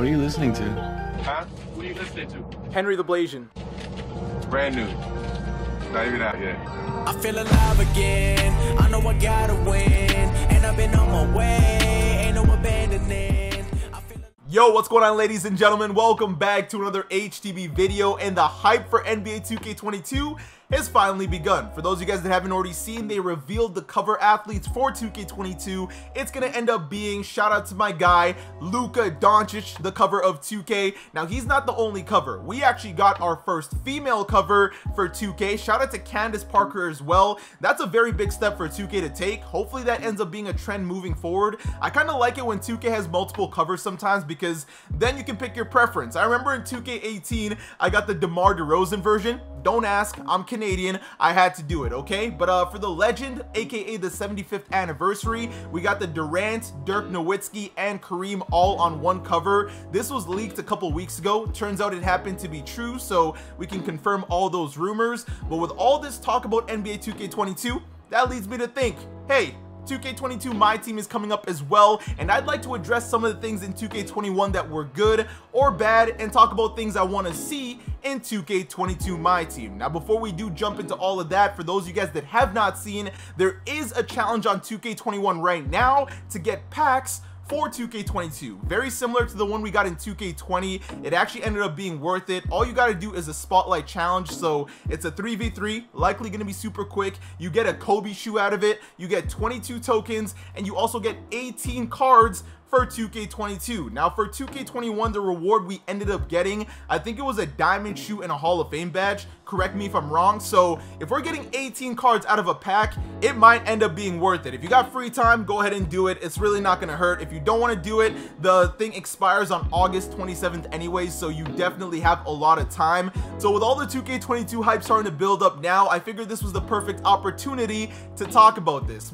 What are you listening to? Huh? What are you listening to? Henry the Blasian. Brand new. Not even out yet. I feel alive again. I know I gotta win. And I've been on my way. Ain't no abandoning. Yo, what's going on, ladies and gentlemen? Welcome back to another HTB video, and the hype for NBA 2K22 has finally begun. For those of you guys that haven't already seen, they revealed the cover athletes for 2K22. It's gonna end up being, shout out to my guy Luka Doncic, the cover of 2K. Now, he's not the only cover. We actually got our first female cover for 2K. Shout out to Candace Parker as well. That's a very big step for 2K to take. Hopefully that ends up being a trend moving forward. I kind of like it when 2K has multiple covers sometimes, because then you can pick your preference. I remember in 2K18 I got the DeMar DeRozan version. Don't ask, I'm Canadian, I had to do it, okay? But for the legend, aka the 75th anniversary, we got the Durant, Dirk Nowitzki, and Kareem all on one cover. This was leaked a couple weeks ago. Turns out it happened to be true, so we can confirm all those rumors. But with all this talk about NBA 2K22, that leads me to think, hey, 2K22 Myteam is coming up as well, and I'd like to address some of the things in 2K21 that were good or bad, and talk about things I want to see in 2K22 Myteam. Now, before we do jump into all of that, for those of you guys that have not seen, there is a challenge on 2K21 right now to get packs for 2K22, very similar to the one we got in 2K20. It actually ended up being worth it. All you got to do is a spotlight challenge, so it's a 3v3, likely going to be super quick. You get a Kobe shoe out of it, you get 22 tokens, and you also get 18 cards for 2K22. Now, for 2K21, the reward we ended up getting, I think it was a diamond shoe and a Hall of Fame badge. Correct me if I'm wrong. So if we're getting 18 cards out of a pack, it might end up being worth it. If you got free time, go ahead and do it. It's really not going to hurt. If you don't want to do it, the thing expires on August 27th anyways, so you definitely have a lot of time. So with all the 2K22 hype starting to build up now, I figured this was the perfect opportunity to talk about this.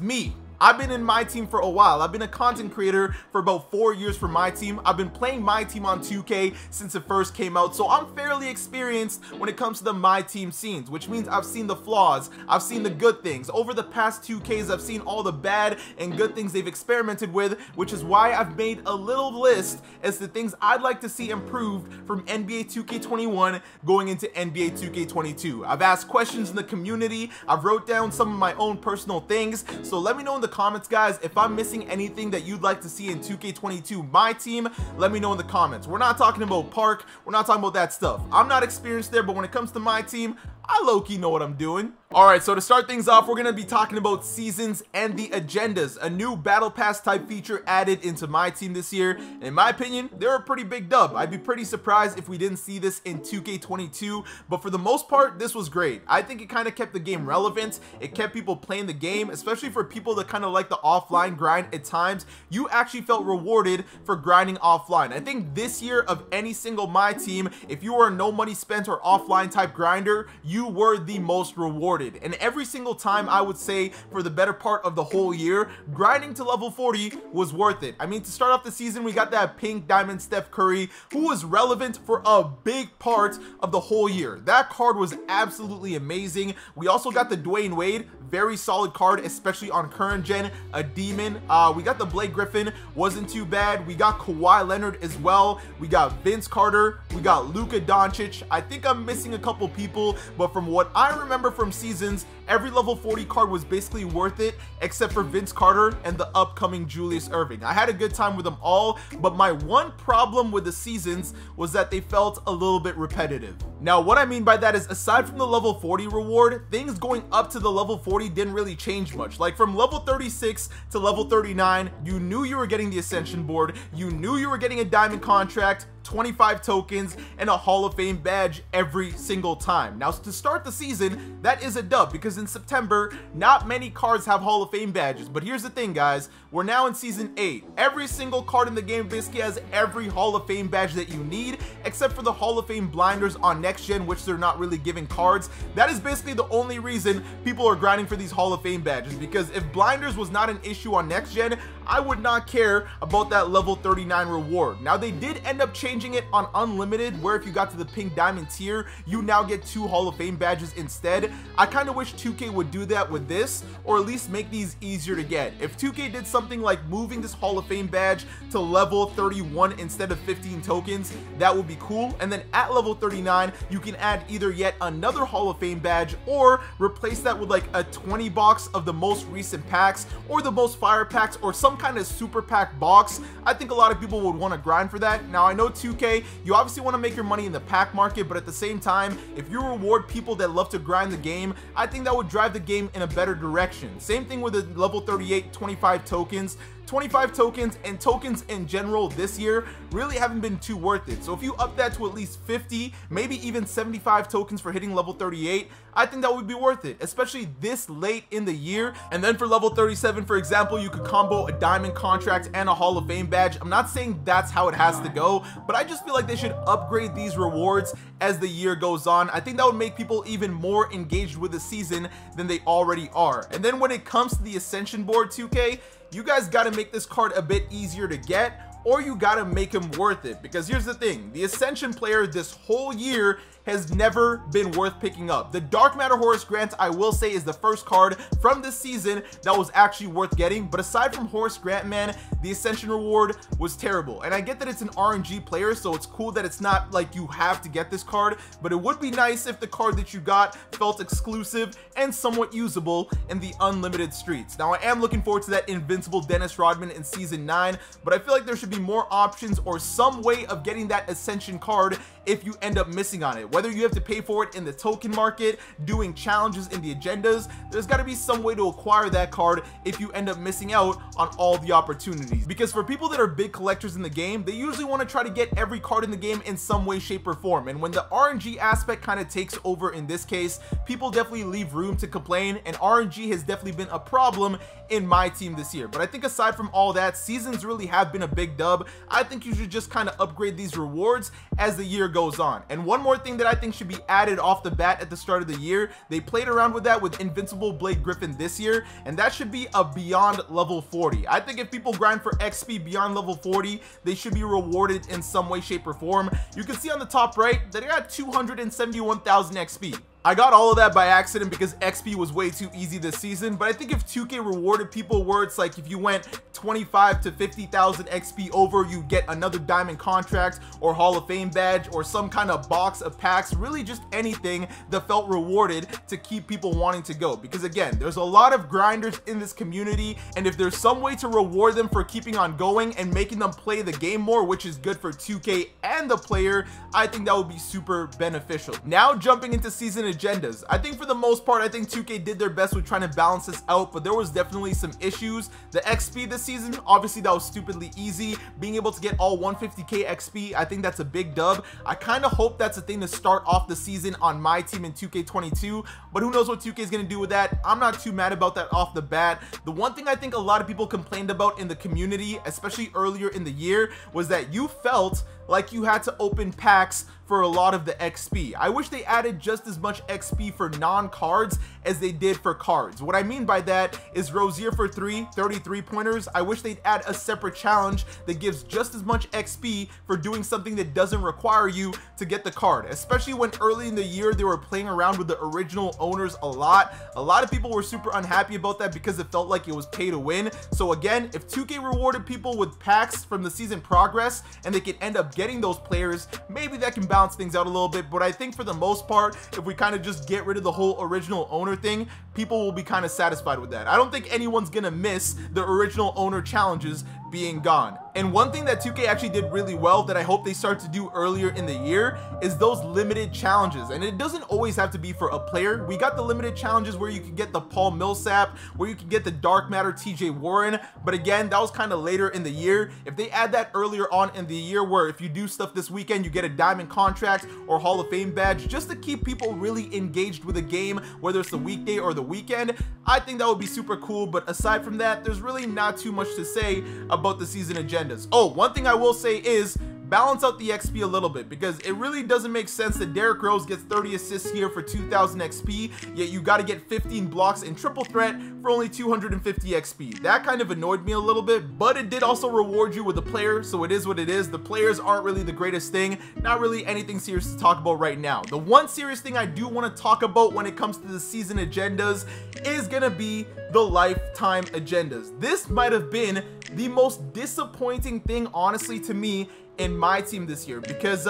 I've been in Myteam for a while. I've been a content creator for about 4 years for Myteam. I've been playing Myteam on 2K since it first came out, so I'm fairly experienced when it comes to the Myteam scenes, which means I've seen the flaws, I've seen the good things. Over the past 2Ks, I've seen all the bad and good things they've experimented with, which is why I've made a little list as to things I'd like to see improved from NBA 2K21 going into NBA 2K22. I've asked questions in the community, I've wrote down some of my own personal things, so let me know in the comments, guys, if I'm missing anything that you'd like to see in 2K22 Myteam. Let me know in the comments. We're not talking about Park, we're not talking about that stuff. I'm not experienced there, but when it comes to Myteam, I low-key know what I'm doing. Alright, so to start things off, we're going to be talking about seasons and the agendas, a new battle pass type feature added into Myteam this year. And in my opinion, they're a pretty big dub. I'd be pretty surprised if we didn't see this in 2K22, but for the most part, this was great. I think it kind of kept the game relevant. It kept people playing the game, especially for people that kind of like the offline grind at times. You actually felt rewarded for grinding offline. I think this year of any single Myteam, if you were a no money spent or offline type grinder, you were the most rewarded. And every single time, I would say for the better part of the whole year, grinding to level 40 was worth it. I mean, to start off the season, we got that pink diamond Steph Curry, who was relevant for a big part of the whole year. That card was absolutely amazing. We also got the Dwayne Wade, very solid card, especially on current gen, a demon. We got the Blake Griffin, wasn't too bad. We got Kawhi Leonard as well. We got Vince Carter, we got Luka Doncic. I think I'm missing a couple people, but from what I remember from seasons, every level 40 card was basically worth it, except for Vince Carter and the upcoming Julius Erving. I had a good time with them all, but my one problem with the seasons was that they felt a little bit repetitive. Now, what I mean by that is, aside from the level 40 reward, things going up to the level 40 didn't really change much. Like from level 36 to level 39, you knew you were getting the Ascension board, you knew you were getting a diamond contract, 25 tokens, and a Hall of Fame badge every single time. Now, to start the season, that is a dub, because in September, not many cards have Hall of Fame badges. But here's the thing, guys, we're now in season 8. Every single card in the game basically has every Hall of Fame badge that you need, except for the Hall of Fame blinders on next gen, which they're not really giving cards. That is basically the only reason people are grinding for these Hall of Fame badges, because if blinders was not an issue on next gen, I would not care about that level 39 reward. Now, they did end up changing changing it on unlimited, where if you got to the pink diamond tier, you now get 2 Hall of Fame badges instead. I kind of wish 2K would do that with this, or at least make these easier to get. If 2K did something like moving this Hall of Fame badge to level 31 instead of 15 tokens, that would be cool. And then at level 39, you can add either yet another Hall of Fame badge, or replace that with like a 20 box of the most recent packs, or the most fire packs, or some kind of super pack box. I think a lot of people would want to grind for that. Now I know 2K, you obviously want to make your money in the pack market, but at the same time, if you reward people that love to grind the game, I think that would drive the game in a better direction. Same thing with the level 38 25 tokens. 25 tokens and tokens in general this year really haven't been too worth it. So if you up that to at least 50, maybe even 75 tokens for hitting level 38, I think that would be worth it, especially this late in the year. And then for level 37, for example, you could combo a diamond contract and a Hall of Fame badge. I'm not saying that's how it has to go, but I just feel like they should upgrade these rewards as the year goes on. I think that would make people even more engaged with the season than they already are. And then when it comes to the Ascension board, 2K, you guys got to make this card a bit easier to get, or you got to make him worth it. Because here's the thing, the Ascension player this whole year has never been worth picking up. The Dark Matter Horace Grant, I will say, is the first card from this season that was actually worth getting. But aside from Horace Grant, man, the Ascension reward was terrible. And I get that it's an RNG player, so it's cool that it's not like you have to get this card, but it would be nice if the card that you got felt exclusive and somewhat usable in the unlimited streets. Now I am looking forward to that Invincible Dennis Rodman in season 9, but I feel like there should be more options or some way of getting that Ascension card if you end up missing on it. Whether you have to pay for it in the token market, doing challenges in the agendas, there's got to be some way to acquire that card if you end up missing out on all the opportunities. Because for people that are big collectors in the game, they usually want to try to get every card in the game in some way, shape, or form. And when the RNG aspect kind of takes over in this case, people definitely leave room to complain, and RNG has definitely been a problem in my team this year. But I think aside from all that, seasons really have been a big dub. I think you should just kind of upgrade these rewards as the year goes on. And one more thing that I think should be added off the bat at the start of the year, they played around with that with Invincible Blade Griffin this year, and that should be a beyond level 40. I think if people grind for XP beyond level 40, they should be rewarded in some way, shape, or form. You can see on the top right that I got 271,000 XP. I got all of that by accident because XP was way too easy this season, but I think if 2K rewarded people where it's like if you went 25 to 50,000 XP over, you get another diamond contract or Hall of Fame badge or some kind of box of packs, really just anything that felt rewarded to keep people wanting to go. Because again, there's a lot of grinders in this community, and if there's some way to reward them for keeping on going and making them play the game more, which is good for 2K and the player, I think that would be super beneficial. Now jumping into season agendas, I think for the most part, I think 2K did their best with trying to balance this out, but there was definitely some issues. The XP this season, obviously that was stupidly easy. Being able to get all 150k XP, I think that's a big dub. I kind of hope that's a thing to start off the season on my team in 2K22, but who knows what 2K is going to do with that. I'm not too mad about that off the bat. The one thing I think a lot of people complained about in the community, especially earlier in the year, was that you felt like you had to open packs for a lot of the XP. I wish they added just as much XP for non-cards as they did for cards. What I mean by that is Rozier for 33 pointers. I wish they'd add a separate challenge that gives just as much XP for doing something that doesn't require you to get the card, especially when early in the year they were playing around with the original owners a lot. A lot of people were super unhappy about that because it felt like it was pay to win. So again, if 2K rewarded people with packs from the season progress and they could end up getting those players, maybe that can balance things out a little bit. But I think for the most part, if we kind of just get rid of the whole original owner thing, people will be kind of satisfied with that. I don't think anyone's gonna miss the original owner challenges being gone. And one thing that 2K actually did really well that I hope they start to do earlier in the year is those limited challenges. And it doesn't always have to be for a player. We got the limited challenges where you can get the Paul Millsap, where you can get the Dark Matter TJ Warren, but again, that was kind of later in the year. If they add that earlier on in the year, where if you do stuff this weekend you get a diamond contract or Hall of Fame badge, just to keep people really engaged with a game, whether it's the weekday or the weekend, I think that would be super cool. But aside from that, there's really not too much to say about the season agendas. Oh, one thing I will say is balance out the XP a little bit, because it really doesn't make sense that Derrick Rose gets 30 assists here for 2000 XP, yet you got to get 15 blocks in triple threat for only 250 XP. That kind of annoyed me a little bit, but it did also reward you with a player, so it is what it is. The players aren't really the greatest thing, not really anything serious to talk about right now. The one serious thing I do want to talk about when it comes to the season agendas is gonna be the lifetime agendas. This might have been the most disappointing thing, honestly, to me in my team this year, because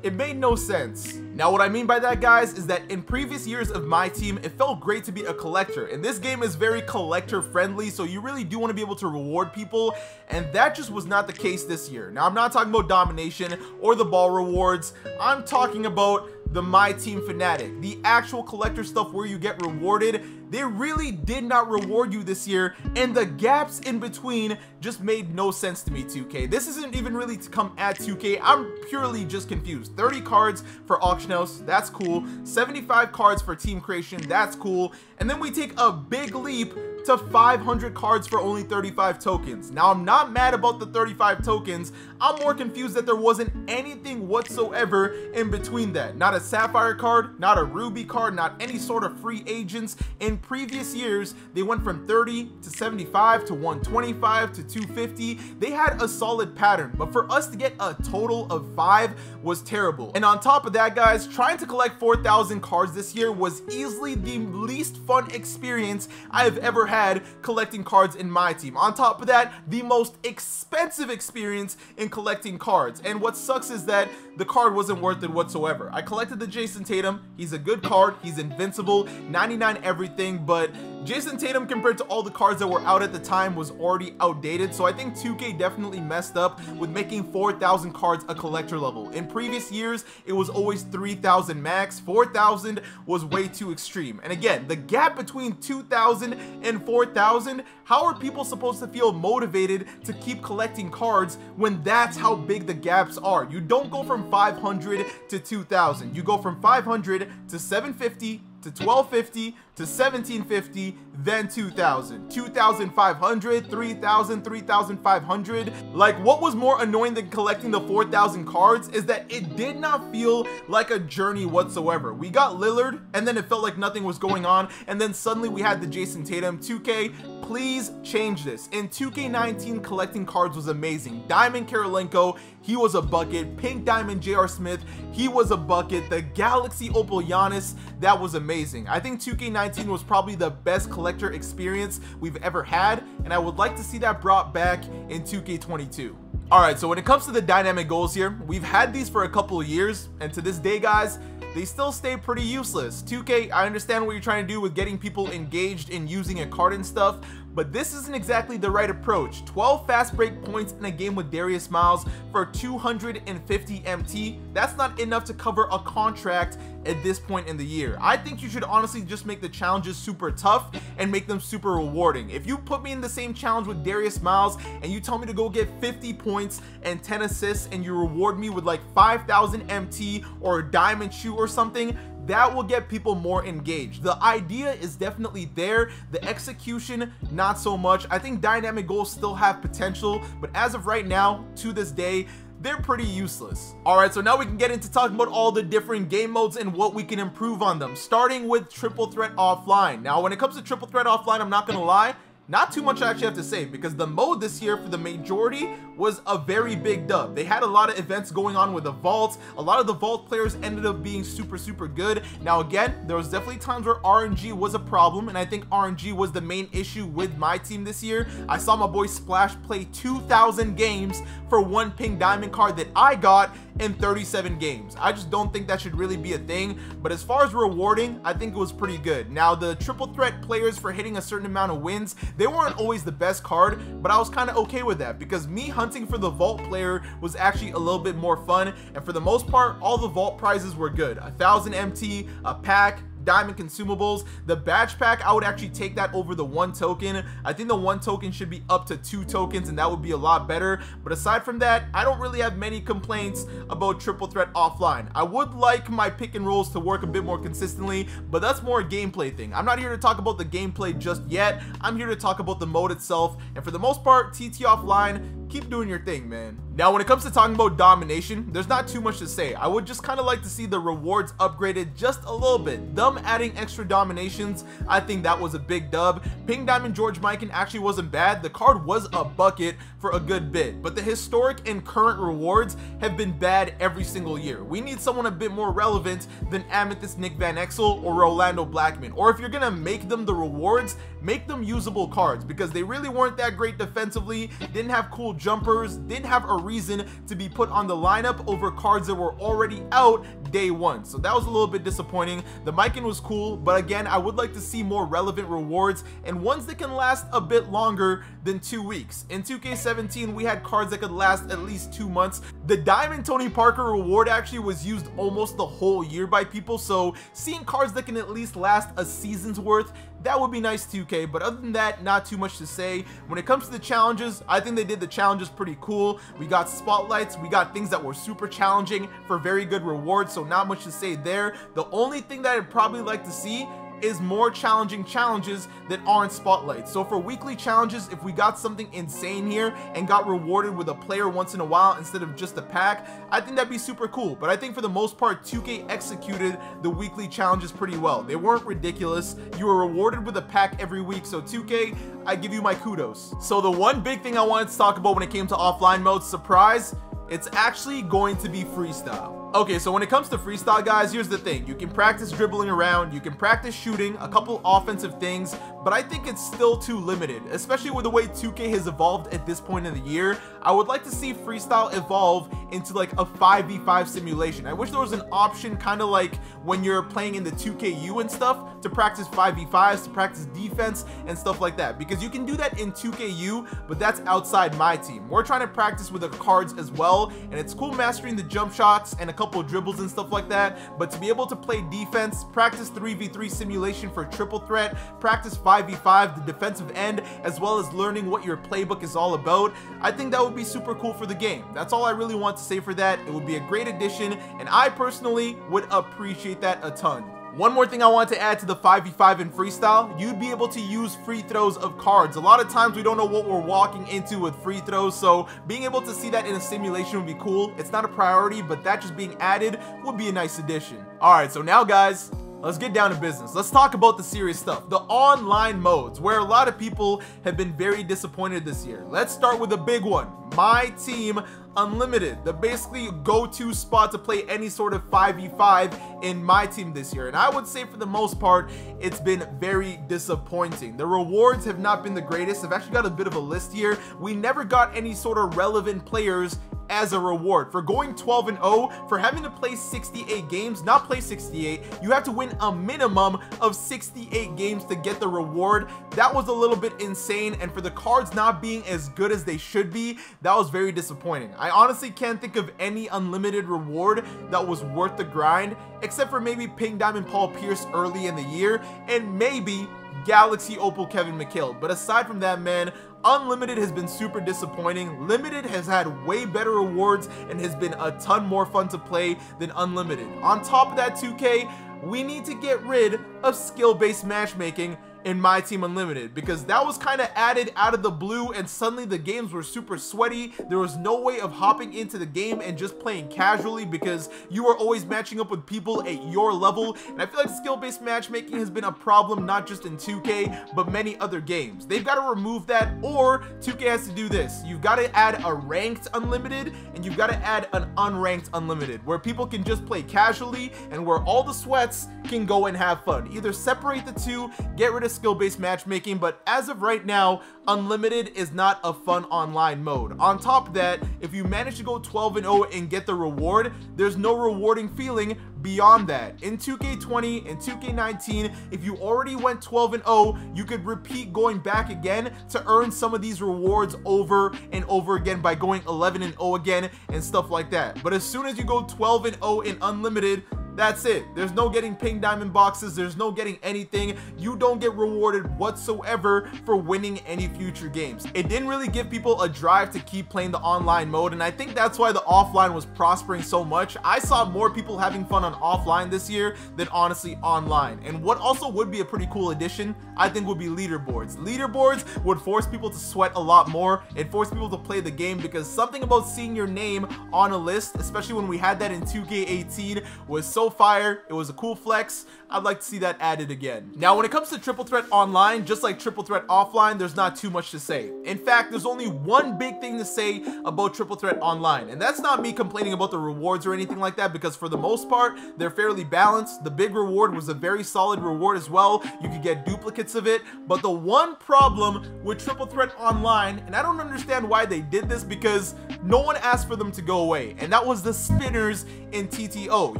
it made no sense. Now, what I mean by that, guys, is that in previous years of my team, it felt great to be a collector, and this game is very collector friendly, so you really do want to be able to reward people, and that just was not the case this year. Now, I'm not talking about domination or the ball rewards. I'm talking about the Myteam fanatic, the actual collector stuff where you get rewarded. They really did not reward you this year, and the gaps in between just made no sense to me, 2K. This isn't even really to come at 2K. I'm purely just confused. 30 cards for auction house, that's cool. 75 cards for team creation, that's cool. And then we take a big leap to 500 cards for only 35 tokens. Now, I'm not mad about the 35 tokens. I'm more confused that there wasn't anything whatsoever in between that. Not a Sapphire card, not a Ruby card, not any sort of free agents. In previous years, they went from 30 to 75 to 125 to 250. They had a solid pattern, but for us to get a total of 5 was terrible. And on top of that, guys, trying to collect 4,000 cards this year was easily the least fun experience I have ever had collecting cards in my team. On top of that, the most expensive experience in collecting cards. And what sucks is that the card wasn't worth it whatsoever. I collected the Jason Tatum. He's a good card. He's invincible, 99 everything, but Jason Tatum, compared to all the cards that were out at the time, was already outdated. So I think 2K definitely messed up with making 4,000 cards a collector level. In previous years, it was always 3,000 max. 4,000 was way too extreme. And again, the gap between 2,000 and 4,000, how are people supposed to feel motivated to keep collecting cards when that's how big the gaps are? You don't go from 500 to 2,000. You go from 500 to 750 to 1250 to 1750, then 2000, 2500, 3000, 3500. Like, what was more annoying than collecting the 4,000 cards is that it did not feel like a journey whatsoever. We got Lillard, and then it felt like nothing was going on, and then suddenly we had the Jason Tatum. 2K, please change this. In 2K19, collecting cards was amazing. Diamond Karolinko, he was a bucket. Pink Diamond J.R. Smith, he was a bucket. The Galaxy Opal Giannis, that was amazing. I think 2K19 was probably the best collector experience we've ever had, and I would like to see that brought back in 2K22. Alright, so when it comes to the dynamic goals here, we've had these for a couple of years, and to this day, guys, they still stay pretty useless. 2K, I understand what you're trying to do with getting people engaged in using a card and stuff, but this isn't exactly the right approach. 12 fast break points in a game with Darius Miles for 250 MT, that's not enough to cover a contract at this point in the year. I think you should honestly just make the challenges super tough and make them super rewarding. If you put me in the same challenge with Darius Miles and you tell me to go get 50 points and 10 assists and you reward me with like 5,000 MT or a diamond shoe or something, that will get people more engaged. The idea is definitely there, the execution not so much. I think dynamic goals still have potential, but as of right now, to this day, they're pretty useless. Alright, so now we can get into talking about all the different game modes and what we can improve on them, starting with triple threat offline. Now, when it comes to triple threat offline, I'm not gonna lie, not too much I actually have to say, because the mode this year for the majority was a very big dub. They had a lot of events going on with the vault. A lot of the vault players ended up being super good. Now again, there was definitely times where RNG was a problem, and I think RNG was the main issue with my team this year. I saw my boy Splash play 2,000 games for one pink diamond card that I got in 37 games. I just don't think that should really be a thing, but as far as rewarding, I think it was pretty good. Now, the triple threat players for hitting a certain amount of wins, they weren't always the best card, but I was kind of okay with that, because me hunting for the vault player was actually a little bit more fun, and for the most part, all the vault prizes were good. 1,000 MT, a pack, diamond consumables. The badge pack, I would actually take that over the 1 token. I think the 1 token should be up to 2 tokens, and that would be a lot better. But aside from that, I don't really have many complaints about triple threat offline. I would like my pick and rolls to work a bit more consistently, but that's more a gameplay thing. I'm not here to talk about the gameplay just yet. I'm here to talk about the mode itself, and for the most part, TT offline keep doing your thing, man. Now, when it comes to talking about domination, there's not too much to say. I would just kind of like to see the rewards upgraded just a little bit. Them adding extra dominations, I think that was a big dub. Pink Diamond George Mikan actually wasn't bad. The card was a bucket for a good bit, but the historic and current rewards have been bad every single year. We need someone a bit more relevant than Amethyst Nick Van Exel or Rolando Blackman. Or if you're gonna make them the rewards, make them usable cards, because they really weren't that great defensively, didn't have cool jumpers, didn't have a reason to be put on the lineup over cards that were already out day one. So that was a little bit disappointing. The Myteam was cool, but again, I would like to see more relevant rewards and ones that can last a bit longer than 2 weeks. In 2K17, we had cards that could last at least 2 months. The Diamond Tony Parker reward actually was used almost the whole year by people, so seeing cards that can at least last a season's worth, that would be nice, 2K. But other than that, not too much to say. When it comes to the challenges, I think they did the challenges pretty cool. We got spotlights, we got things that were super challenging for very good rewards, so not much to say there. The only thing that I'd probably like to see is more challenging challenges that aren't spotlights. So for weekly challenges, if we got something insane here and got rewarded with a player once in a while instead of just a pack, I think that'd be super cool. But I think for the most part, 2K executed the weekly challenges pretty well. They weren't ridiculous. You were rewarded with a pack every week, so 2K, I give you my kudos. So the one big thing I wanted to talk about when it came to offline mode, surprise, it's actually going to be freestyle. Okay, so when it comes to freestyle, guys, here's the thing. You can practice dribbling around, you can practice shooting, a couple offensive things, but I think it's still too limited, especially with the way 2K has evolved at this point in the year. I would like to see freestyle evolve into like a 5v5 simulation. I wish there was an option, kind of like when you're playing in the 2KU and stuff, to practice 5v5s, to practice defense and stuff like that, because you can do that in 2KU, but that's outside Myteam. We're trying to practice with the cards as well, and it's cool mastering the jump shots and a couple dribbles and stuff like that, but to be able to play defense, practice 3v3 simulation for triple threat, practice 5v5 the defensive end, as well as learning what your playbook is all about, I think that would be super cool for the game. That's all I really want to say for that. It would be a great addition, and I personally would appreciate that a ton. One more thing I want to add to the 5v5 in freestyle, you'd be able to use free throws of cards. A lot of times we don't know what we're walking into with free throws, so being able to see that in a simulation would be cool. It's not a priority, but that just being added would be a nice addition. Alright, so now guys, let's get down to business. Let's talk about the serious stuff, the online modes, where a lot of people have been very disappointed this year. Let's start with a big one, Myteam Unlimited, the basically go-to spot to play any sort of 5v5 in Myteam this year. And I would say for the most part, it's been very disappointing. The rewards have not been the greatest. I've actually got a bit of a list here. We never got any sort of relevant players as a reward. For going 12-0, for having to play 68 games, not play 68, you have to win a minimum of 68 games to get the reward. That was a little bit insane, and for the cards not being as good as they should be, that was very disappointing. I honestly can't think of any unlimited reward that was worth the grind, except for maybe Pink Diamond Paul Pierce early in the year, and maybe Galaxy Opal Kevin McHale. But aside from that, man, Unlimited has been super disappointing. Limited has had way better rewards and has been a ton more fun to play than Unlimited. On top of that, 2K, we need to get rid of skill-based matchmaking in Myteam Unlimited, because that was kind of added out of the blue and suddenly the games were super sweaty. There was no way of hopping into the game and just playing casually because you were always matching up with people at your level, and I feel like skill-based matchmaking has been a problem not just in 2K but many other games. They've got to remove that, or 2K has to do this. You've got to add a ranked Unlimited and you've got to add an unranked Unlimited where people can just play casually and where all the sweats can go and have fun. Either separate the two, get rid of skill-based matchmaking, but as of right now, Unlimited is not a fun online mode. On top of that, if you manage to go 12-0 and get the reward, there's no rewarding feeling beyond that. In 2K20 and 2K19, if you already went 12-0, you could repeat going back again to earn some of these rewards over and over again by going 11-0 again and stuff like that. But as soon as you go 12-0 in Unlimited, That's it. There's no getting pink diamond boxes. There's no getting anything. You don't get rewarded whatsoever for winning any future games. It didn't really give people a drive to keep playing the online mode, and I think that's why the offline was prospering so much. I saw more people having fun on offline this year than honestly online. And what also would be a pretty cool addition, I think, would be leaderboards. Leaderboards would force people to sweat a lot more. It forced people to play the game, because something about seeing your name on a list, especially when we had that in 2K18, was so fire. It was a cool flex. I'd like to see that added again. Now, when it comes to Triple Threat Online, just like Triple Threat Offline, there's not too much to say. In fact, there's only one big thing to say about Triple Threat Online, and that's not me complaining about the rewards or anything like that, because for the most part, they're fairly balanced. The big reward was a very solid reward as well. You could get duplicates of it, but the one problem with Triple Threat Online, and I don't understand why they did this, because no one asked for them to go away, and that was the spinners in TTO.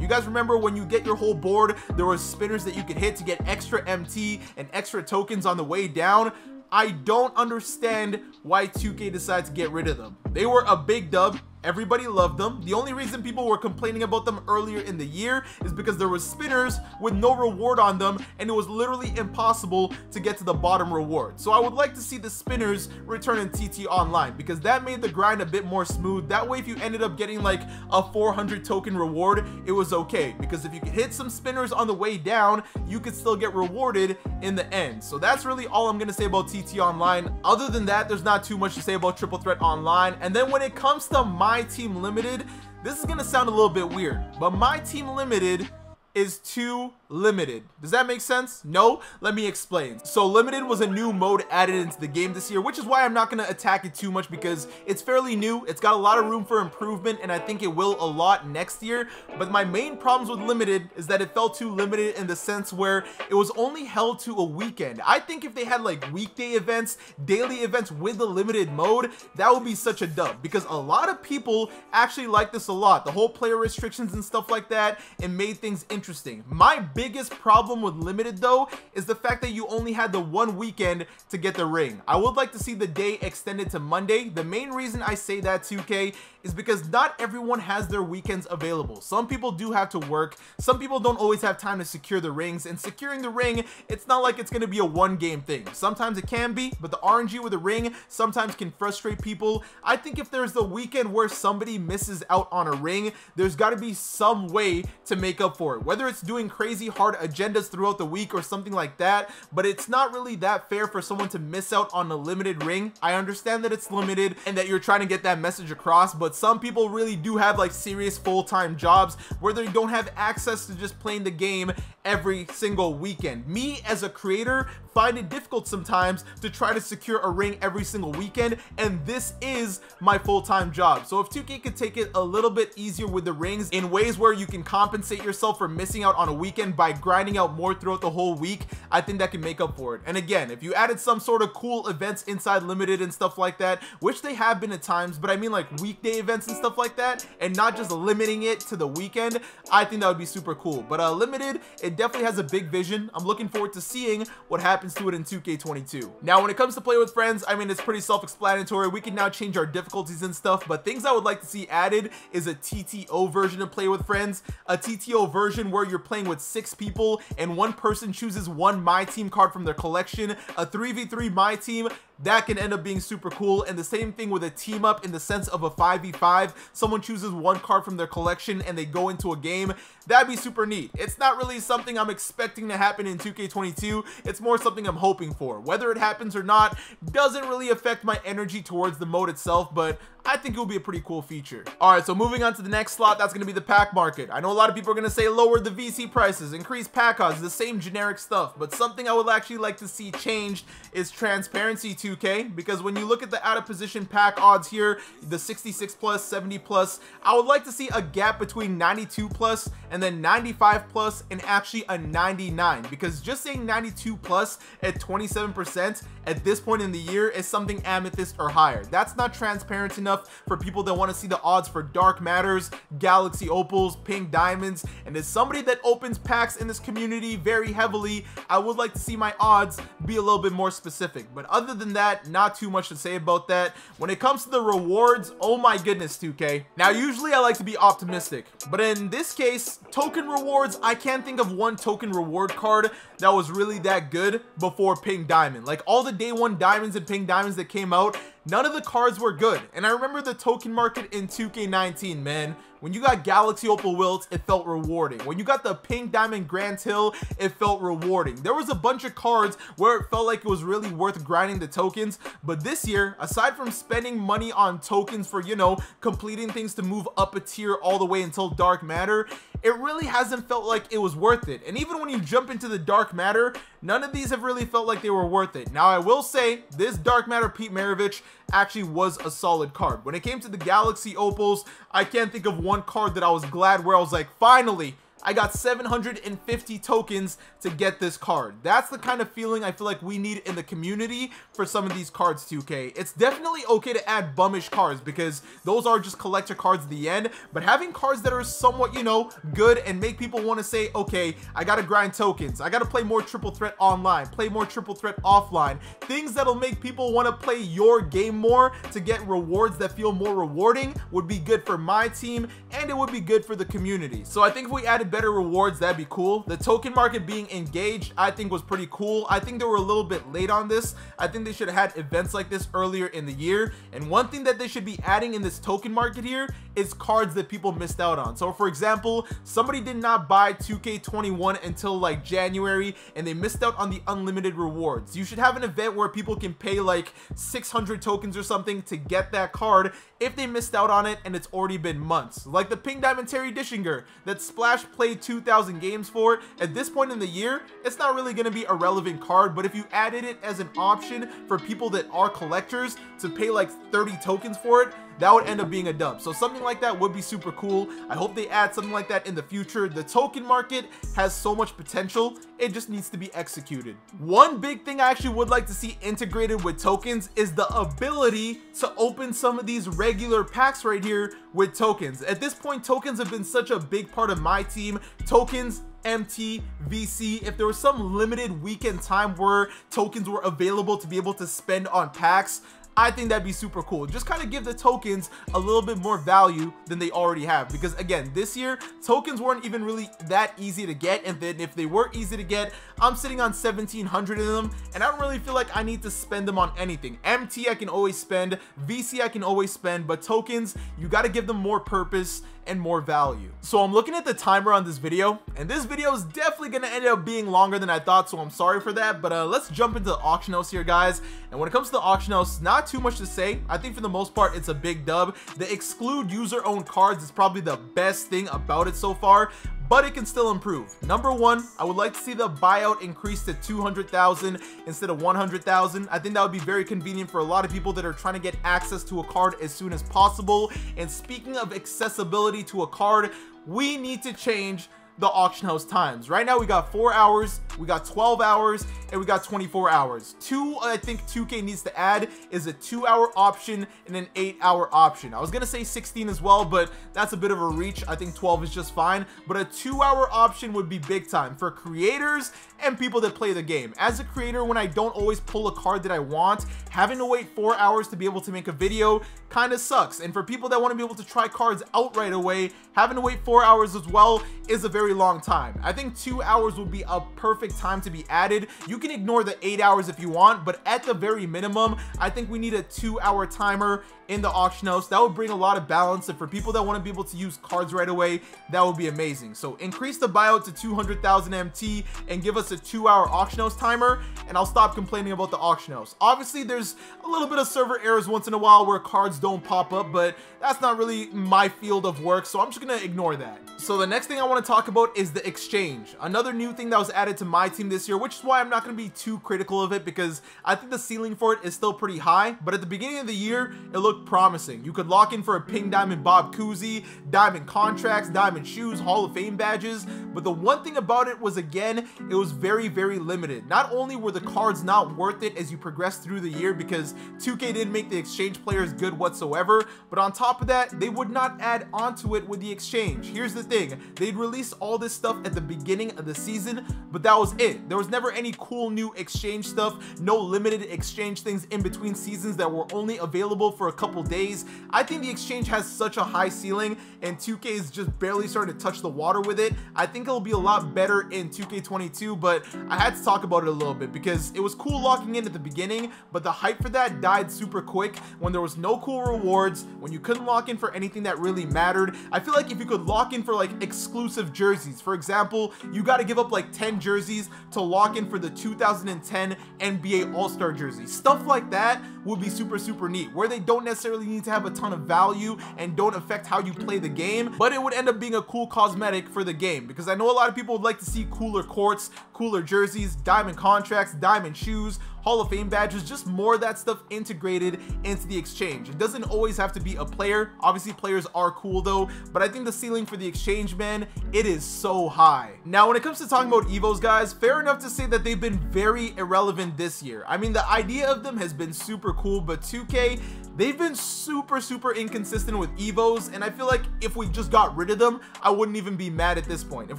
You guys remember when you get your whole board, there were spinners that you could hit to get extra MT and extra tokens on the way down? I don't understand why 2K decided to get rid of them. They were a big dub. Everybody loved them. The only reason people were complaining about them earlier in the year is because there was spinners with no reward on them, and it was literally impossible to get to the bottom reward. So I would like to see the spinners return in TT Online, because that made the grind a bit more smooth. That way, if you ended up getting like a 400 token reward, it was okay, because if you could hit some spinners on the way down, you could still get rewarded in the end. So that's really all I'm gonna say about TT Online. Other than that, there's not too much to say about Triple Threat Online. And then when it comes to Myteam Limited, this is gonna sound a little bit weird, but Myteam Limited is too limited. Does that make sense? No? Let me explain. So limited was a new mode added into the game this year, which is why I'm not going to attack it too much, because it's fairly new. It's got a lot of room for improvement, and I think it will a lot next year. But my main problems with limited is that it felt too limited in the sense where it was only held to a weekend. I think if they had like weekday events, daily events with the limited mode, that would be such a dub, because a lot of people actually like this a lot. The whole player restrictions and stuff like that, it made things interesting. My biggest problem with limited though is the fact that you only had the one weekend to get the ring. I would like to see the day extended to Monday. The main reason I say that, 2K, is because not everyone has their weekends available. Some people do have to work. Some people don't always have time to secure the rings, and securing the ring, it's not like it's going to be a one game thing. Sometimes it can be, but the RNG with the ring sometimes can frustrate people. I think if there's the weekend where somebody misses out on a ring, there's got to be some way to make up for it, whether it's doing crazy hard agendas throughout the week or something like that. But it's not really that fair for someone to miss out on a limited ring. I understand that it's limited and that you're trying to get that message across, but some people really do have like serious full-time jobs where they don't have access to just playing the game every single weekend. Me as a creator find it difficult sometimes to try to secure a ring every single weekend, and this is my full-time job. So if 2K could take it a little bit easier with the rings in ways where you can compensate yourself for missing out on a weekend by grinding out more throughout the whole week, I think that can make up for it. And again, if you added some sort of cool events inside limited and stuff like that, which they have been at times, but I mean like weekday events and stuff like that, and not just limiting it to the weekend, I think that would be super cool. But limited, it definitely has a big vision. I'm looking forward to seeing what happens to it in 2K22. Now, when it comes to play with friends, I mean, it's pretty self-explanatory. We can now change our difficulties and stuff, but things I would like to see added is a TTO version of play with friends. A TTO version where you're playing with 6 people and one person chooses one Myteam card from their collection. A 3v3 Myteam, that can end up being super cool. And the same thing with a team up in the sense of a 5v5. Someone chooses one card from their collection and they go into a game. That'd be super neat. It's not really something I'm expecting to happen in 2K22. It's more something I'm hoping for. Whether it happens or not doesn't really affect my energy towards the mode itself, but I think it will be a pretty cool feature. Alright, so moving on to the next slot, that's going to be the pack market. I know a lot of people are going to say lower the VC prices, increase pack odds, the same generic stuff, but something I would actually like to see changed is transparency, 2K, because when you look at the out of position pack odds here, the 66 plus, 70 plus, I would like to see a gap between 92 plus and then 95 plus and actually a 99, because just saying 92 plus at 27% at this point in the year is something amethyst or higher. That's not transparent enough for people that want to see the odds for dark matters, galaxy opals, pink diamonds. And as somebody that opens packs in this community very heavily, I would like to see my odds be a little bit more specific. But other than than that, not too much to say about that. When it comes to the rewards, oh my goodness, 2K. Now, usually I like to be optimistic, but in this case, token rewards, I can't think of one token reward card that was really that good before Pink Diamond. Like, all the day one diamonds and Pink Diamonds that came out, none of the cards were good. And I remember the token market in 2K19, man. When you got Galaxy Opal Wilts, it felt rewarding. When you got the Pink Diamond Grand Hill, it felt rewarding. There was a bunch of cards where it felt like it was really worth grinding the tokens. But this year, aside from spending money on tokens for, you know, completing things to move up a tier all the way until Dark Matter, it really hasn't felt like it was worth it. And even when you jump into the Dark Matter, none of these have really felt like they were worth it. Now, I will say, this Dark Matter Pete Maravich actually was a solid card. When it came to the Galaxy Opals, I can't think of one card that I was glad where I was like, finally, I got 750 tokens to get this card. That's the kind of feeling I feel like we need in the community for some of these cards, 2K. It's definitely okay to add bummish cards because those are just collector cards at the end, but having cards that are somewhat, you know, good and make people want to say, okay, I gotta grind tokens, I gotta play more triple threat online, play more triple threat offline, things that'll make people want to play your game more to get rewards that feel more rewarding would be good for my team, and it would be good for the community. So I think if we added better rewards, that'd be cool. The token market being engaged, I think, was pretty cool. I think they were a little bit late on this. I think they should have had events like this earlier in the year. And one thing that they should be adding in this token market here is cards that people missed out on. So for example, somebody did not buy 2K21 until like January and they missed out on the unlimited rewards. You should have an event where people can pay like 600 tokens or something to get that card if they missed out on it and it's already been months. Like the Pink Diamond Terry Dishinger that Splash played 2,000 games for. At this point in the year, it's not really going to be a relevant card, but if you added it as an option for people that are collectors to pay like 30 tokens for it, that would end up being a dub. So something like that would be super cool. I hope they add something like that in the future. The token market has so much potential, it just needs to be executed. One big thing I actually would like to see integrated with tokens is the ability to open some of these regular packs right here with tokens. At this point, tokens have been such a big part of my team. Tokens, MT, VC, if there was some limited weekend time where tokens were available to be able to spend on packs, I think that'd be super cool. Just kind of give the tokens a little bit more value than they already have, because again, this year tokens weren't even really that easy to get, and then if they were easy to get, I'm sitting on 1,700 of them and I don't really feel like I need to spend them on anything. MT I can always spend, VC I can always spend, but tokens, you got to give them more purpose and more value. So I'm looking at the timer on this video, and this video is definitely going to end up being longer than I thought, so I'm sorry for that. But let's jump into the auction house here, guys. And when it comes to the auction house, not too much to say. I think for the most part it's a big dub. The exclude user owned cards is probably the best thing about it so far, but it can still improve. Number one, I would like to see the buyout increase to 200,000 instead of 100,000. I think that would be very convenient for a lot of people that are trying to get access to a card as soon as possible. And speaking of accessibility to a card, we need to change the auction house times. Right now we got 4 hours, we got 12 hours, and we got 24 hours. I think 2K needs to add is a 2-hour option and an 8-hour option. I was gonna say 16 as well, but that's a bit of a reach. I think 12 is just fine, but a 2-hour option would be big time for creators and people that play the game. As a creator, when I don't always pull a card that I want, having to wait 4 hours to be able to make a video kind of sucks. And for people that want to be able to try cards out right away, having to wait 4 hours as well is a very long time. I think 2 hours would be a perfect time to be added. You can ignore the 8 hours if you want, but at the very minimum, I think we need a 2-hour timer in the auction house. That would bring a lot of balance, and for people that want to be able to use cards right away, that would be amazing. So increase the buyout to 200,000 MT and give us a 2-hour auction house timer, and I'll stop complaining about the auction house. Obviously there's a little bit of server errors once in a while where cards don't pop up, but that's not really my field of work, so I'm just gonna ignore that. So the next thing I want to talk about is the exchange, another new thing that was added to my team this year, which is why I'm not going to be too critical of it, because I think the ceiling for it is still pretty high. But at the beginning of the year, it looked promising. You could lock in for a Pink Diamond Bob koozie, diamond contracts, diamond shoes, Hall of Fame badges. But the one thing about it was, again, it was very, very limited. Not only were the cards not worth it as you progress through the year, because 2K didn't make the exchange players good whatsoever, but on top of that, they would not add onto it with the exchange. Here's the thing, they'd release all this stuff at the beginning of the season, but that was it. There was never any cool new exchange stuff, no limited exchange things in between seasons that were only available for a couple days. I think the exchange has such a high ceiling, and 2K is just barely starting to touch the water with it. I think it'll be a lot better in 2K22, but I had to talk about it a little bit because it was cool locking in at the beginning, but the hype for that died super quick when there was no cool rewards, when you couldn't lock in for anything that really mattered. I feel like if you could lock in for like exclusive jerseys, for example, you got to give up like 10 jerseys to lock in for the 2010 NBA All-Star jersey. Stuff like that would be super neat, where they don't necessarily need to have a ton of value and don't affect how you play the game, but it would end up being a cool cosmetic for the game, because I know a lot of people would like to see cooler courts, cooler jerseys, diamond contracts, diamond shoes, Hall of Fame badges, just more of that stuff integrated into the exchange. It doesn't always have to be a player. Obviously players are cool though, but I think the ceiling for the exchange, man, it is so high. Now when it comes to talking about Evos, guys, fair enough to say that they've been very irrelevant this year. I mean, the idea of them has been super cool, but 2K, they've been super inconsistent with Evos, and I feel like if we just got rid of them, I wouldn't even be mad at this point. If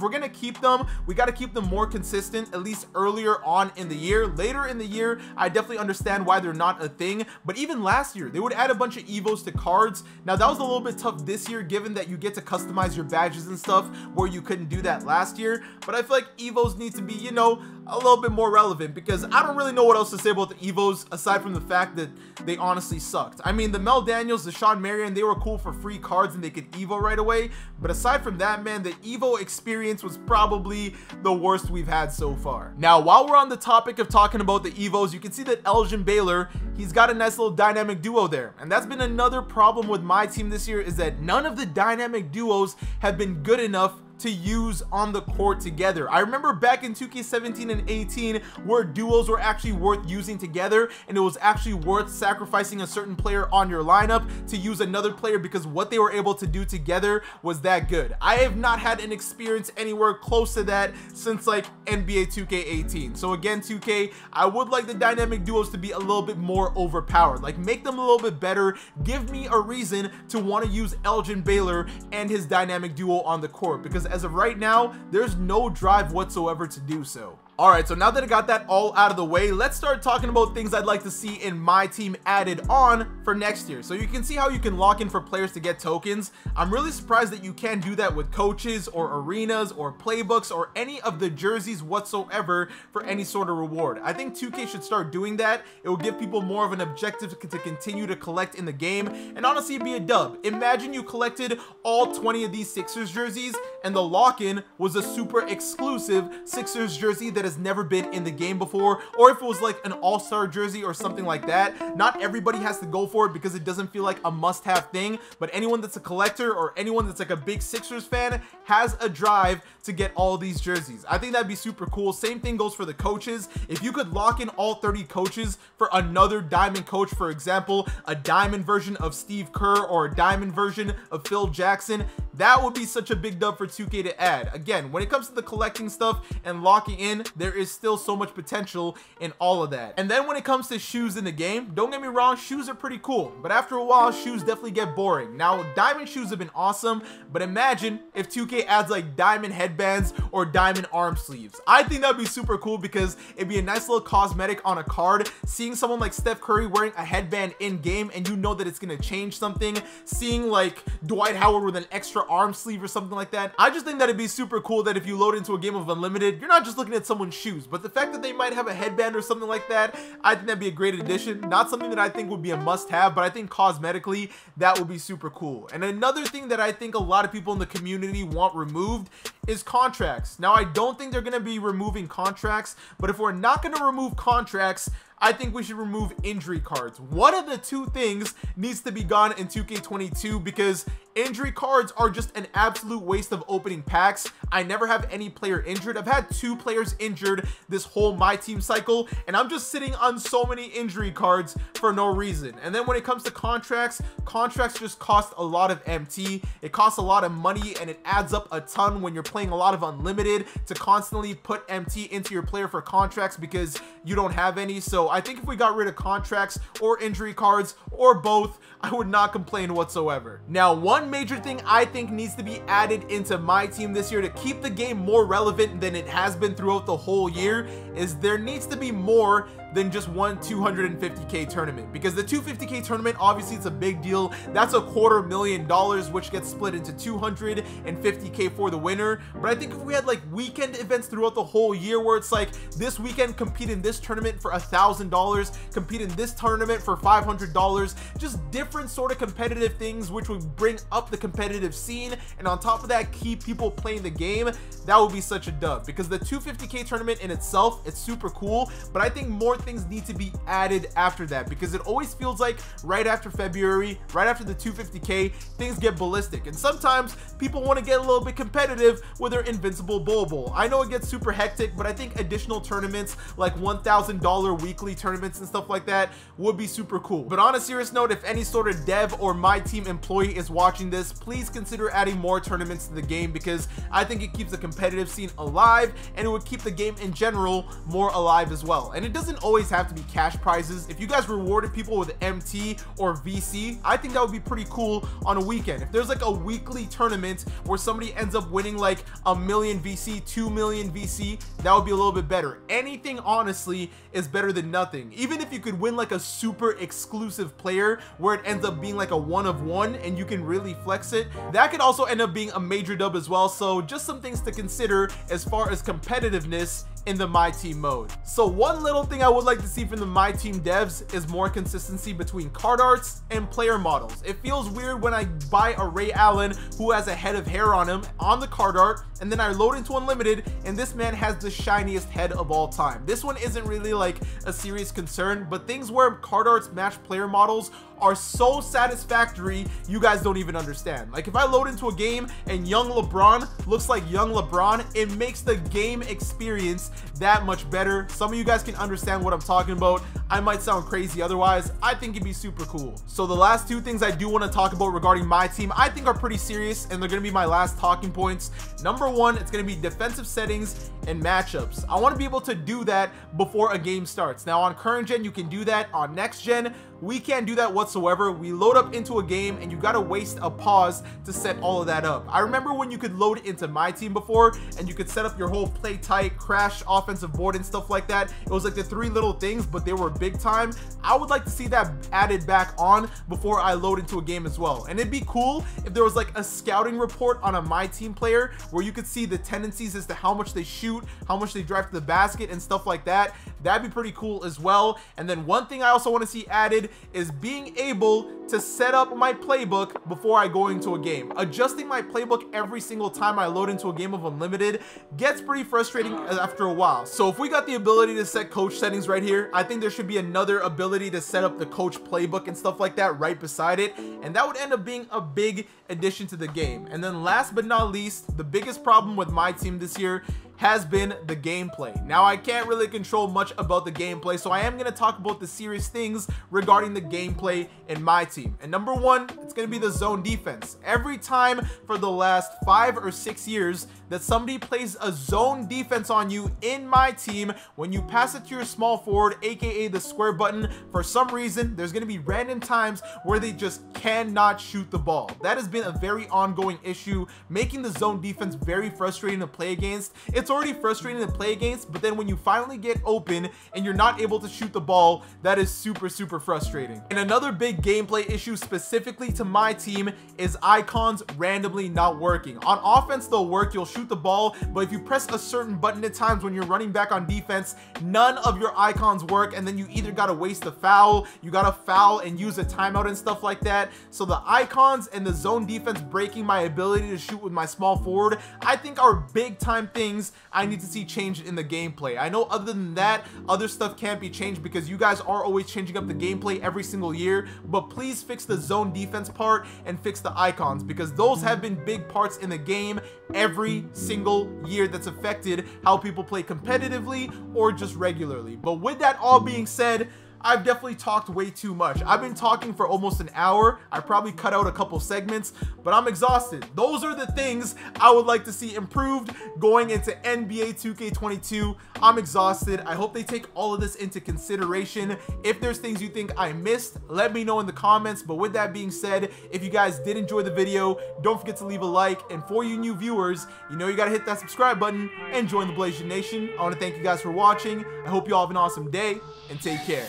we're gonna keep them, we got to keep them more consistent, at least earlier on in the year. Later in the year, I definitely understand why they're not a thing, but even last year, they would add a bunch of Evos to cards. Now that was a little bit tough this year, given that you get to customize your badges and stuff, where you couldn't do that last year, but I feel like Evos need to be, you know, a little bit more relevant, because I don't really know what else to say about the Evos, aside from the fact that they honestly sucked. I mean, the Mel Daniels, the Sean Marion, they were cool for free cards and they could Evo right away, but aside from that, man, the Evo experience was probably the worst we've had so far. Now, while we're on the topic of talking about the Evos, you can see that Elgin Baylor, he's got a nice little dynamic duo there, and that's been another problem with my team this year, is that none of the dynamic duos have been good enough to use on the court together. I remember back in 2K17 and 18 where duos were actually worth using together, and it was actually worth sacrificing a certain player on your lineup to use another player because what they were able to do together was that good. I have not had an experience anywhere close to that since like NBA 2K18. So again, 2K, I would like the dynamic duos to be a little bit more overpowered. Like, make them a little bit better. Give me a reason to want to use Elgin Baylor and his dynamic duo on the court, because as of right now, there's no drive whatsoever to do so. Alright, so now that I got that all out of the way, let's start talking about things I'd like to see in my team added on for next year. So you can see how you can lock in for players to get tokens. I'm really surprised that you can't do that with coaches or arenas or playbooks or any of the jerseys whatsoever for any sort of reward. I think 2K should start doing that. It will give people more of an objective to continue to collect in the game, and honestly, it'd be a dub. Imagine you collected all 20 of these Sixers jerseys and the lock-in was a super exclusive Sixers jersey that has never been in the game before, or if it was like an all-star jersey or something like that. Not everybody has to go for it because it doesn't feel like a must-have thing, but anyone that's a collector or anyone that's like a big Sixers fan has a drive to get all these jerseys. I think that'd be super cool. Same thing goes for the coaches. If you could lock in all 30 coaches for another diamond coach, for example, a diamond version of Steve Kerr or a diamond version of Phil Jackson, that would be such a big dub for 2K to add. Again, when it comes to the collecting stuff and locking in, there is still so much potential in all of that. And then when it comes to shoes in the game, don't get me wrong, shoes are pretty cool, but after a while, shoes definitely get boring. Now, diamond shoes have been awesome, but imagine if 2K adds like diamond headbands or diamond arm sleeves. I think that'd be super cool because it'd be a nice little cosmetic on a card. Seeing someone like Steph Curry wearing a headband in game and you know that it's gonna change something. Seeing like Dwight Howard with an extra arm sleeve or something like that. I just think that it'd be super cool that if you load into a game of Unlimited, you're not just looking at someone's shoes, but the fact that they might have a headband or something like that, I think that'd be a great addition. Not something that I think would be a must-have, but I think cosmetically that would be super cool. And another thing that I think a lot of people in the community want removed is contracts. Now, I don't think they're going to be removing contracts, but if we're not going to remove contracts, I think we should remove injury cards. One of the two things needs to be gone in 2K22 because injury cards are just an absolute waste of opening packs. I never have any player injured. I've had 2 players injured this whole My Team cycle, and I'm just sitting on so many injury cards for no reason. And then when it comes to contracts, contracts just cost a lot of MT. It costs a lot of money, and it adds up a ton when you're playing a lot of Unlimited to constantly put MT into your player for contracts because you don't have any. So So I think if we got rid of contracts or injury cards or both, I would not complain whatsoever. Now, one major thing I think needs to be added into Myteam this year to keep the game more relevant than it has been throughout the whole year is there needs to be more than just one 250k tournament, because the 250k tournament, obviously it's a big deal. That's $250,000, which gets split into 250k for the winner. But I think if we had like weekend events throughout the whole year where it's like this weekend compete in this tournament for $1,000, compete in this tournament for $500, just different sort of competitive things which would bring up the competitive scene, and on top of that keep people playing the game, that would be such a dub. Because the 250k tournament in itself, it's super cool, but I think more things need to be added after that, because it always feels like right after February, right after the 250k, things get ballistic, and sometimes people want to get a little bit competitive with their invincible bowl. I know it gets super hectic, but I think additional tournaments like $1,000 weekly tournaments and stuff like that would be super cool. But on a serious note, if any sort of dev or Myteam employee is watching this, please consider adding more tournaments to the game, because I think it keeps the competitive scene alive, and it would keep the game in general more alive as well. And it doesn't always have to be cash prizes. If you guys rewarded people with MT or VC, I think that would be pretty cool on a weekend. If there's like a weekly tournament where somebody ends up winning like 1 million VC, 2 million VC, that would be a little bit better. Anything honestly is better than nothing. Even if you could win like a super exclusive player where it ends up being like a 1 of 1 and you can really flex it, that could also end up being a major dub as well. So just some things to consider as far as competitiveness in the Myteam mode. So one little thing I would like to see from the Myteam devs is more consistency between card arts and player models. It feels weird when I buy a Ray Allen who has a head of hair on him on the card art, and then I load into Unlimited and this man has the shiniest head of all time. This one isn't really like a serious concern, but things where card arts match player models are so satisfactory you guys don't even understand. Like if I load into a game and young LeBron looks like young LeBron, it makes the game experience that much better. Some of you guys can understand what I'm talking about. I might sound crazy otherwise. I think it'd be super cool. So the last two things I do want to talk about regarding Myteam I think are pretty serious, and they're going to be my last talking points. Number one, it's going to be defensive settings and matchups. I want to be able to do that before a game starts. Now on current gen you can do that. On next gen we can't do that whatsoever. We load up into a game and you got to waste a pause to set all of that up. I remember when you could load into Myteam before and you could set up your whole play tight, crash offensive board and stuff like that. It was like the 3 little things, but they were big time. I would like to see that added back on before I load into a game as well. And it'd be cool if there was like a scouting report on a Myteam player where you could see the tendencies as to how much they shoot, how much they drive to the basket and stuff like that. That'd be pretty cool as well. And then one thing I also want to see added is being able to set up my playbook before I go into a game. Adjusting my playbook every single time I load into a game of Unlimited gets pretty frustrating after a while. So if we got the ability to set coach settings right here, I think there should be another ability to set up the coach playbook and stuff like that right beside it, and that would end up being a big addition to the game. And then last but not least, the biggest problem with Myteam this year has been the gameplay. Now I can't really control much about the gameplay, so I am going to talk about the serious things regarding the gameplay in Myteam. And number one, it's going to be the zone defense. Every time for the last 5 or 6 years that somebody plays a zone defense on you in Myteam, when you pass it to your small forward, aka the square button, for some reason there's going to be random times where they just cannot shoot the ball. That has been a very ongoing issue, making the zone defense very frustrating to play against. It's already frustrating to play against, but then when you finally get open and you're not able to shoot the ball, that is super frustrating. And another big gameplay issue specifically to Myteam is icons randomly not working. On offense they'll work, you'll shoot the ball, but if you press a certain button at times when you're running back on defense, none of your icons work, and then you either gotta waste a foul, you gotta foul and use a timeout and stuff like that. So the icons and the zone defense breaking my ability to shoot with my small forward, I think are big time things I need to see changed in the gameplay. I know other than that, other stuff can't be changed because you guys are always changing up the gameplay every single year, but please fix the zone defense part and fix the icons, because those have been big parts in the game every single year that's affected how people play competitively or just regularly. But with that all being said, I've definitely talked way too much. I've been talking for almost an hour. I probably cut out a couple segments, but I'm exhausted. Those are the things I would like to see improved going into NBA 2K22. I'm exhausted. I hope they take all of this into consideration. If there's things you think I missed, let me know in the comments. But with that being said, if you guys did enjoy the video, don't forget to leave a like. And for you new viewers, you know you gotta hit that subscribe button and join the Blasian Nation. I want to thank you guys for watching. I hope you all have an awesome day and take care.